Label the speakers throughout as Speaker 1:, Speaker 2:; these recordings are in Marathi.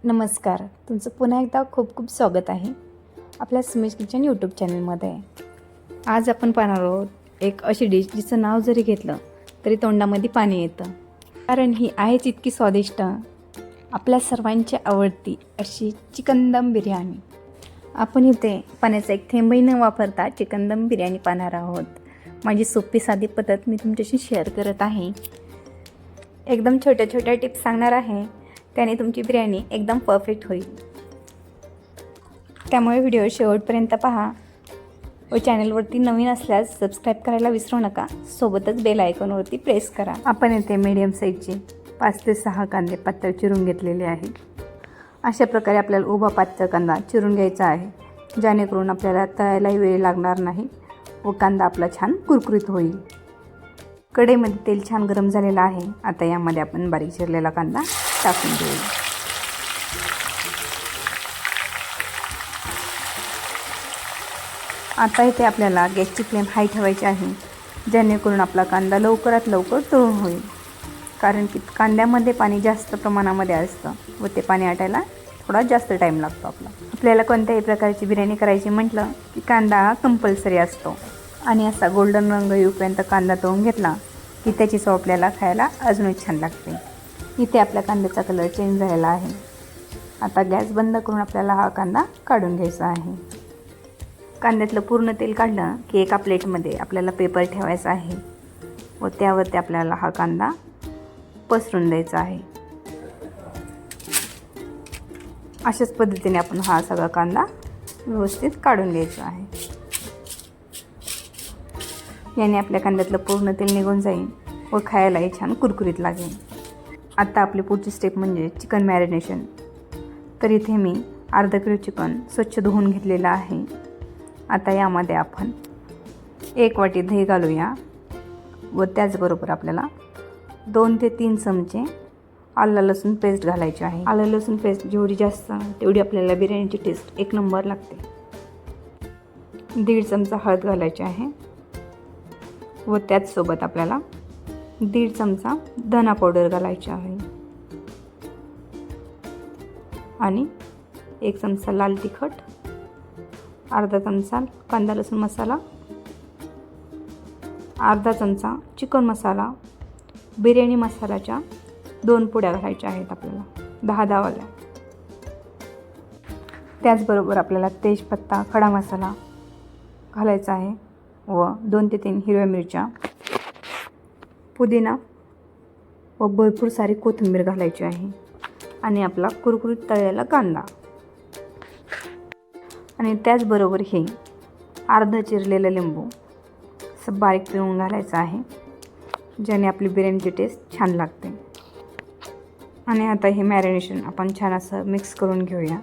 Speaker 1: नमस्कार. तुमचं पुन्हा एकदा खूप खूप स्वागत आहे आपल्या सुमेश किचन यूट्यूब चॅनलमध्ये. आज आपण पाहणार आहोत एक अशी डिश जिचं नाव जरी घेतलं तरी तोंडामध्ये पाणी येतं, कारण ही आहेच इतकी स्वादिष्ट, आपल्या सर्वांची आवडती अशी चिकन दम बिर्याणी. आपण इथे पाण्याचा एक थेंबही न वापरता चिकन दम बिर्याणी पाहणार आहोत. माझी सोपी साधी पद्धत मी तुमच्याशी शेअर करत आहे. एकदम छोट्या छोट्या टिप्स सांगणार आहे, त्याने तुमची बिर्याणी एकदम परफेक्ट होईल. त्यामुळे व्हिडिओ शेवटपर्यंत पहा व चॅनलवरती नवीन असल्यास सबस्क्राईब करायला विसरू नका. सोबतच बेल आयकॉनवरती प्रेस करा. आपण येथे मीडियम साईजचे 5 ते 6 कांदे पातळ चिरून घेतलेले आहेत. अशा प्रकारे आपल्याला उभा पातळ कांदा चिरून घ्यायचा आहे, जेणेकरून आपल्याला तळायलाही वेळ लागणार नाही व कांदा आपला छान कुरकुरीत होईल. कढईमध्ये तेल छान गरम झालेलं आहे. आता यामध्ये आपण बारीक चिरलेला कांदा टाकून देऊ. आता इथे आपल्याला गॅसची फ्लेम हाय ठेवायची आहे, जेणेकरून आपला कांदा लवकरात लवकर तळून होईल. कारण की कांद्यामध्ये पाणी जास्त प्रमाणामध्ये असतं व ते पाणी आटायला थोडा जास्त टाईम लागतो. आपल्याला कोणत्याही प्रकारची बिर्याणी करायची म्हटलं की कांदा हा कंपल्सरी असतो, आणि असा गोल्डन रंग येऊपर्यंत कांदा तळून घेतला की त्याची चव आपल्याला खायला अजूनच छान लागते. इथे आपल्या कांद्याचा कलर चेंज झालेला आहे. आता गॅस बंद करून आपल्याला हा कांदा काढून घ्यायचा आहे. कांद्यातलं पूर्ण तेल काढलं की एका प्लेटमध्ये आपल्याला पेपर ठेवायचा आहे व त्यावरती आपल्याला हा कांदा पसरून द्यायचा आहे. अशाच पद्धतीने आपण हा सगळा कांदा व्यवस्थित काढून घ्यायचा आहे. याने आपल्या कांद्यातलं पूर्ण तेल निघून जाईल व खायलाही छान कुरकुरीत लागेल. आता आपली पुढची स्टेप म्हणजे चिकन मॅरिनेशन. तर इथे मी अर्धा किलो चिकन स्वच्छ धुवून घेतलेलं आहे. आता यामध्ये आपण 1 वाटी दही घालूया व त्याचबरोबर आपल्याला 2 ते 3 चमचे आलं लसूण पेस्ट घालायची आहे. आलं लसूण पेस्ट जेवढी जास्त तेवढी आपल्याला बिर्याणीची टेस्ट एक नंबर लागते. 1.5 चमचा हळद घालायची आहे व त्याचसोबत आपल्याला 1.5 चमचा धना पावडर घालायची आहे आणि 1 चमचा लाल तिखट, अर्धा चमचा कांदा लसूण मसाला, अर्धा चमचा चिकन मसाला, बिर्याणी मसाल्याच्या 2 पुड्या घालायच्या आहेत आपल्याला, 10 वाल्या. त्याचबरोबर आपल्याला तेजपत्ता, खडा मसाला घालायचा आहे व 2 ते 3 हिरव्या मिरच्या, पुदिना व भरपूर सारी कोथिंबीर घालायची आहे आणि आपला कुरकुरीत तळलेला कांदा, आणि त्याचबरोबर हे अर्धा चिरलेलं लिंबू असं बारीक पिळून घालायचं आहे, ज्याने आपली बिर्याणीची टेस्ट छान लागते. आणि आता हे मॅरिनेशन आपण छान असं मिक्स करून घेऊया.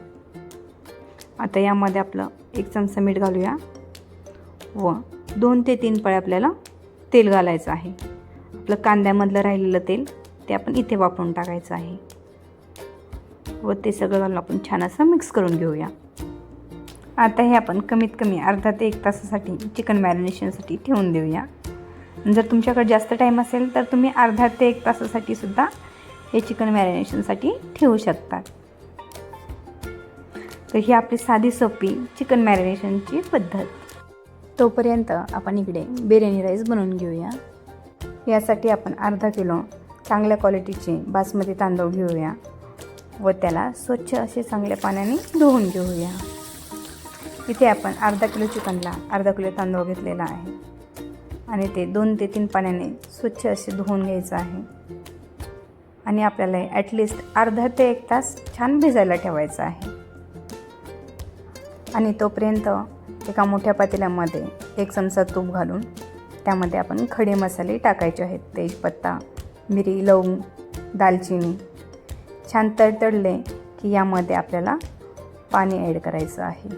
Speaker 1: आता यामध्ये आपलं 1 चमचा मीठ घालूया व 2 ते 3 पळ्या आपल्याला तेल घालायचं आहे. आपलं कांद्यामधलं राहिलेलं तेल ते आपण इथे वापरून टाकायचं आहे व ते सगळं घालून आपण छान असं मिक्स करून घेऊया. आता हे आपण कमीत कमी अर्धा ते 1 तासासाठी चिकन मॅरिनेशनसाठी ठेवून देऊया. जर तुमच्याकडे जास्त टाईम असेल तर तुम्ही अर्धा ते 1 तासासाठी सुद्धा हे चिकन मॅरिनेशनसाठी ठेवू शकता. तर ही आपली साधी सोपी चिकन मॅरिनेशनची पद्धत. तोपर्यंत आपण इकडे बिर्याणी राईस बनवून घेऊया. यासाठी आपण अर्धा किलो चांगल्या क्वालिटीचे बासमती तांदूळ घेऊया व त्याला स्वच्छ असे चांगल्या पाण्याने धुवून घेऊया. इथे आपण अर्धा किलो चिकनला अर्धा किलो तांदूळ घेतलेला आहे आणि ते 2 ते 3 पाण्याने स्वच्छ असे धुवून घ्यायचं आहे आणि आपल्याला ॲटलिस्ट अर्धा ते 1 तास छान भिजायला ठेवायचं आहे. आणि तोपर्यंत एका मोठ्या पातेल्यामध्ये 1 चमचा तूप घालून त्यामध्ये आपण खडे मसाले टाकायचे आहेत. तेजपत्ता, मिरी, लवंग, दालचिनी छान तडतडले की यामध्ये आपल्याला पाणी ॲड करायचं आहे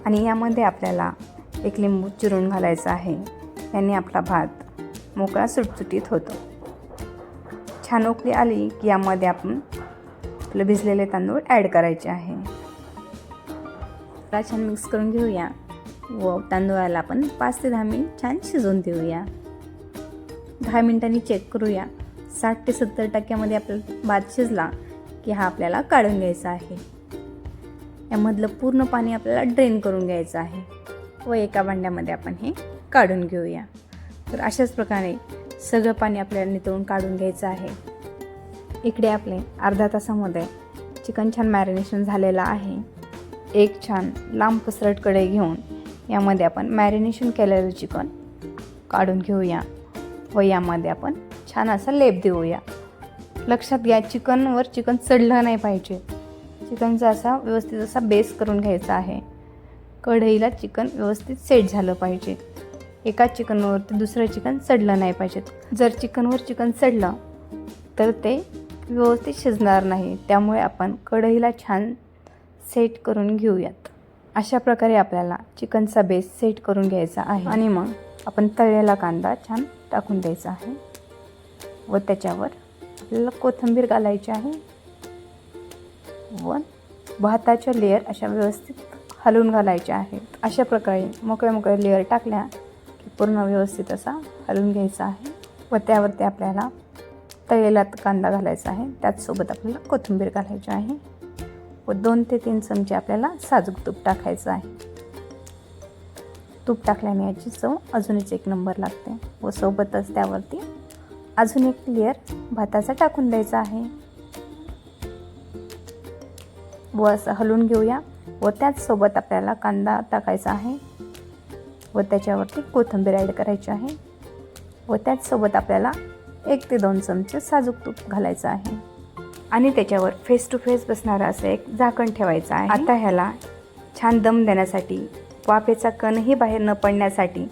Speaker 1: आणि यामध्ये आपल्याला 1 लिंबू चिरून घालायचा आहे. याने आपला भात मोकळा सुटसुटीत होतो. छान उकळी आली की यामध्ये आपण आपलं भिजलेले तांदूळ ॲड करायचे आहे. छान मिक्स करून घेऊया व तांदूळाला आपण 5 ते 10 मिनिट छान शिजवून देऊया. 10 मिनिटांनी चेक करूया. 60 ते 70% आपला भात शिजला की हा आपल्याला काढून घ्यायचा आहे. यामधलं पूर्ण पाणी आपल्याला ड्रेन करून घ्यायचं आहे व एका भांड्यामध्ये आपण हे काढून घेऊया. तर अशाच प्रकारे सगळं पाणी आपल्याला नितळून काढून घ्यायचं आहे. इकडे आपले अर्धा तासामध्ये चिकन छान मॅरिनेशन झालेलं आहे. एक छान लांब पसरट कढई घेऊन यामध्ये आपण मॅरिनेशन केलेलं चिकन काढून घेऊया व यामध्ये आपण छान असा लेप देऊया. लक्षात घ्या, चिकन चढलं नाही पाहिजे. चिकनचा असा व्यवस्थित असा बेस करून घ्यायचा आहे. कढईला चिकन व्यवस्थित सेट झालं पाहिजे. एका चिकनवरती दुसरं चिकन चढलं नाही पाहिजे. जर चिकनवर चिकन चढलं तर ते व्यवस्थित शिजणार नाही. त्यामुळे आपण कढईला छान सेट करून घेऊयात. अशा प्रकारे आपल्याला चिकनचा बेस सेट करून घ्यायचा आहे. आणि मग आपण तळलेला कांदा छान टाकून द्यायचा आहे व त्याच्यावर आपल्याला कोथिंबीर घालायची आहे व भाताच्या लेअर अशा व्यवस्थित हलवून घालायच्या आहेत. अशा प्रकारे मोकळे लेअर टाकल्या की पूर्ण व्यवस्थित असा हलवून घ्यायचा आहे व त्यावरती आपल्याला तळलेला कांदा घालायचा आहे. त्याचसोबत आपल्याला कोथिंबीर घालायची आहे व 2 ते 3 चमचे आपल्याला साजूक तूप टाकायचं आहे. तूप टाकल्याने याची चव अजूनच एक नंबर लागते व सोबतच त्यावरती अजून एक लेअर भाताचा टाकून द्यायचा आहे व असं हलवून घेऊया व त्याचसोबत आपल्याला कांदा टाकायचा आहे व त्याच्यावरती कोथिंबीर ॲड करायची आहे व त्याचसोबत आपल्याला 1 ते 2 चमचे साजूक तूप घालायचं आहे आणि त्याच्यावर फेस टू फेस बसणारा असं एक झाकण ठेवायचं आहे. आता ह्याला छान दम देण्यासाठी, वाफेचा कणही बाहेर न पडण्यासाठी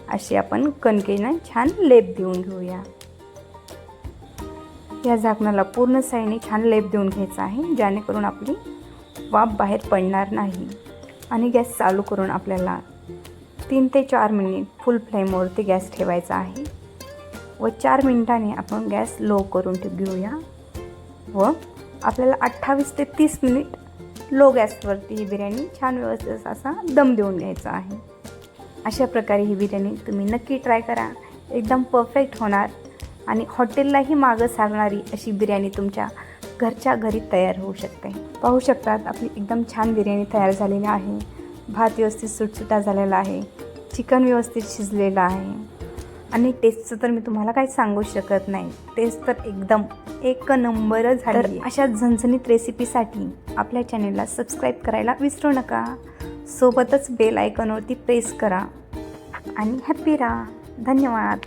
Speaker 1: अशी आपण कणकेनं छान लेप देऊन घेऊया. या झाकणाला पूर्ण साईडने छान लेप देऊन घ्यायचा आहे जेणेकरून आपली वाफ बाहेर पडणार नाही. आणि गॅस चालू करून आपल्याला 3 ते 4 मिनिट फुल फ्लेमवरती गॅस ठेवायचा आहे व 4 मिनिटांनी आपण गॅस लो करून घेऊया व आपल्याला 28 ते 30 मिनिट लो गॅसवरती ही बिर्याणी छान व्यवस्थित असा दम देऊन घ्यायचा आहे. अशा प्रकारे ही बिर्याणी तुम्ही नक्की ट्राय करा. एकदम परफेक्ट होणार आणि हॉटेललाही मागं सारणारी अशी बिर्याणी तुमच्या घरच्या घरी तयार होऊ शकते. पाहू शकतात आपली एकदम छान बिर्याणी तयार झालेली आहे. भात व्यवस्थित सुटसुटा झालेला आहे, चिकन व्यवस्थित शिजलेलं आहे आणि टेस्टचं तर मी तुम्हाला काही सांगू शकत नाही. टेस्ट तर एकदम एक नंबर झाली. अशा झणझणीत रेसिपीसाठी आपल्या चॅनेलला सबस्क्राईब करायला विसरू नका. सोबतच बेल आयकॉनवरती प्रेस करा आणि हॅप्पी राहा. धन्यवाद.